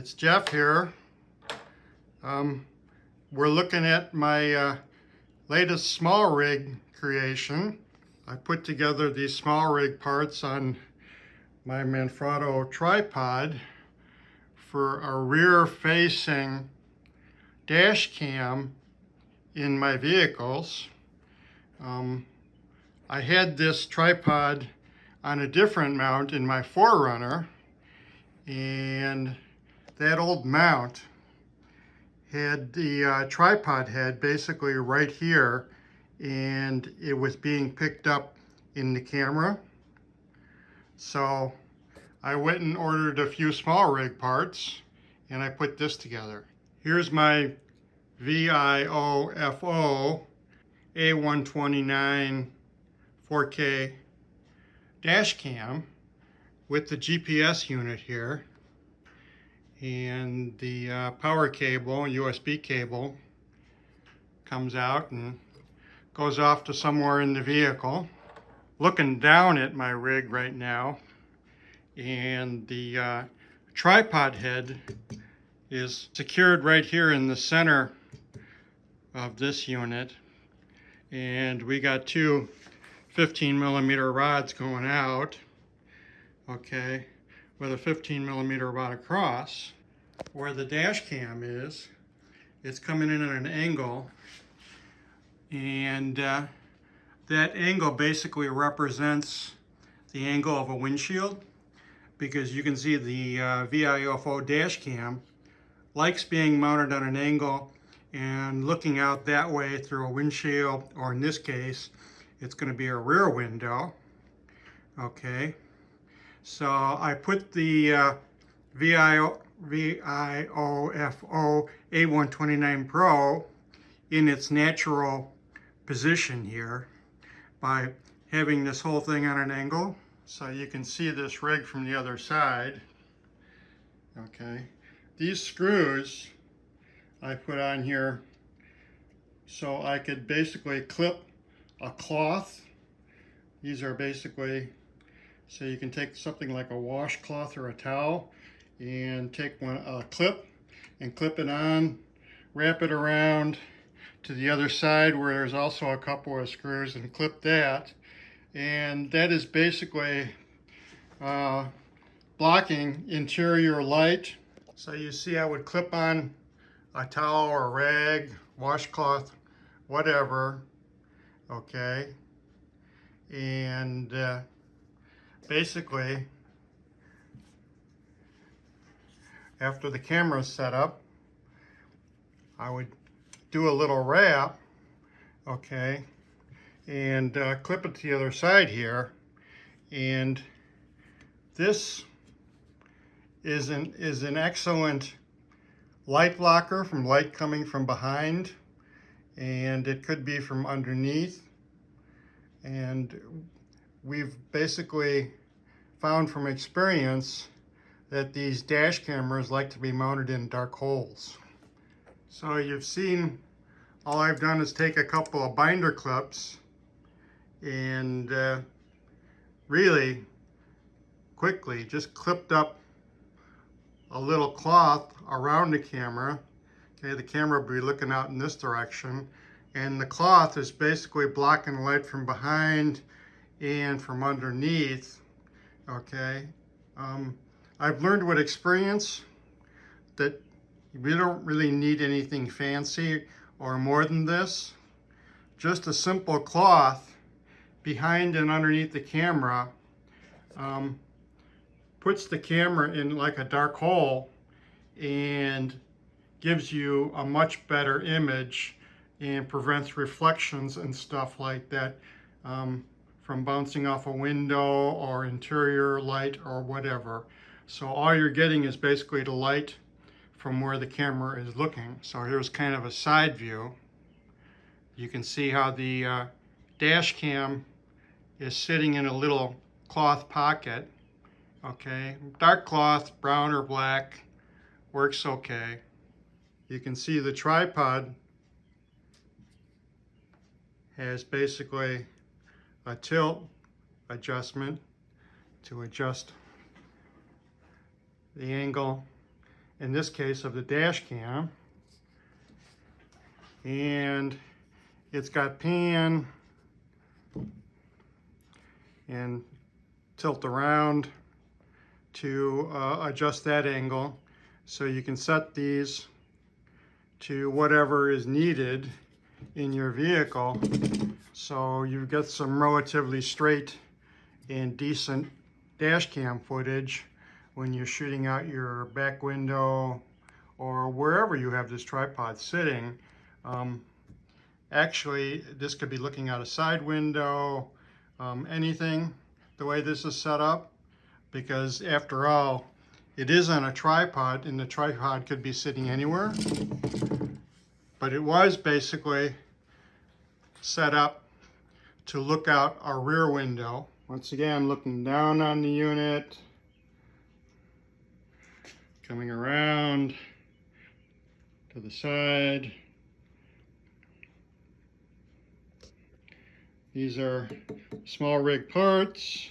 It's Jeff here. We're looking at my latest SmallRig creation. I put together these SmallRig parts on my Manfrotto Tri-Pod for a rear-facing dash cam in my vehicles. I had this tripod on a different mount in my 4Runner, and that old mount had the tripod head basically right here, and it was being picked up in the camera. So I went and ordered a few SmallRig parts, and I put this together. Here's my VIOFO A129 4K dash cam with the GPS unit here, and the power cable, USB cable, comes out and goes off to somewhere in the vehicle. Looking down at my rig right now, and the tripod head is secured right here in the center of this unit, and we got two 15mm rods going out, okay, with a 15mm rod across. Where the dash cam is, it's coming in at an angle, and that angle basically represents the angle of a windshield, because you can see the VIOFO dash cam likes being mounted on an angle and looking out that way through a windshield, or in this case it's going to be a rear window. Okay, so I put the VIOFO A129 Pro in its natural position here by having this whole thing on an angle, so you can see this rig from the other side. Okay, these screws I put on here so I could basically clip a cloth. These are basically, so you can take something like a washcloth or a towel and take a clip and clip it on, wrap it around to the other side where there's also a couple of screws, and clip that. And that is basically blocking interior light. So you see I would clip on a towel or a rag, washcloth, whatever, okay, and basically after the camera's set up, I would do a little wrap, okay, and clip it to the other side here. And this is an excellent light blocker from light coming from behind, and it could be from underneath. And we've basically found from experience that these dash cameras like to be mounted in dark holes. So you've seen, all I've done is take a couple of binder clips and really quickly just clipped up a little cloth around the camera. Okay, the camera will be looking out in this direction, and the cloth is basically blocking light from behind and from underneath. Okay, I've learned with experience that we don't really need anything fancy or more than this. Just a simple cloth behind and underneath the camera puts the camera in like a dark hole and gives you a much better image and prevents reflections and stuff like that from bouncing off a window or interior light or whatever. So all you're getting is basically the light from where the camera is looking. So here's kind of a side view. You can see how the dash cam is sitting in a little cloth pocket. Okay, dark cloth, brown or black, works okay. You can see the tripod has basically a tilt adjustment to adjust the angle in this case of the dash cam. And it's got pan and tilt around to adjust that angle. So you can set these to whatever is needed in your vehicle. So you get some relatively straight and decent dash cam footage when you're shooting out your back window or wherever you have this tripod sitting. Actually, this could be looking out a side window, anything, the way this is set up, because after all, it is on a tripod and the tripod could be sitting anywhere. But it was basically set up to look out our rear window. Once again, I'm looking down on the unit, coming around to the side. These are SmallRig parts.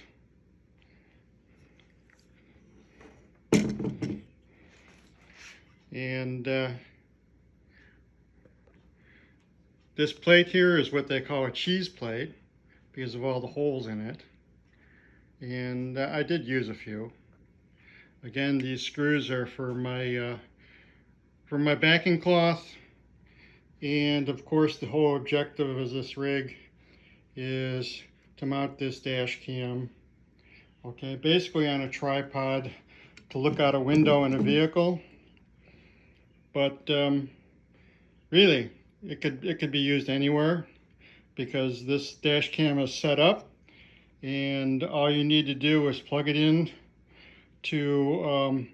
And this plate here is what they call a cheese plate because of all the holes in it. And I did use a few. Again, these screws are for my backing cloth. And of course, the whole objective of this rig is to mount this dash cam, okay, basically on a tripod to look out a window in a vehicle. But really, it could be used anywhere because this dash cam is set up, and all you need to do is plug it in to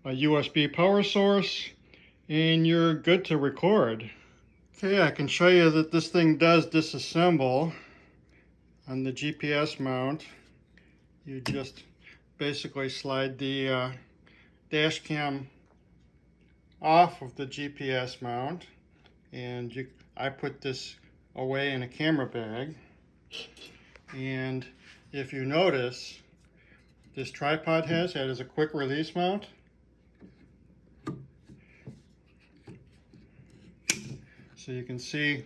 a USB power source, and you're good to record. Okay, I can show you that this thing does disassemble on the GPS mount. You just basically slide the dash cam off of the GPS mount, and I put this away in a camera bag. And if you notice, this tripod has a quick release mount. So you can see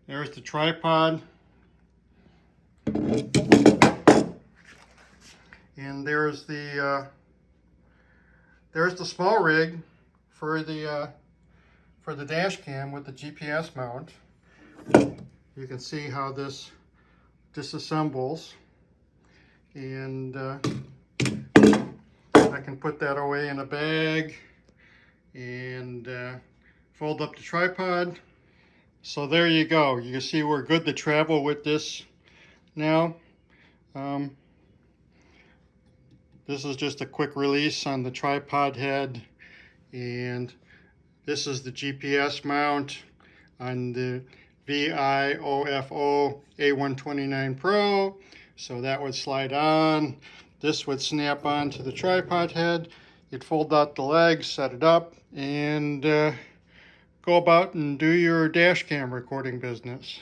there's the tripod, and there's the SmallRig for the dash cam with the GPS mount. You can see how this disassembles, and I can put that away in a bag and fold up the tripod. So there you go. You can see we're good to travel with this now. This is just a quick release on the tripod head, and this is the GPS mount on the VIOFO A129 Pro. So that would slide on. This would snap on to the tripod head. You'd fold out the legs, set it up, and go about and do your dash cam recording business.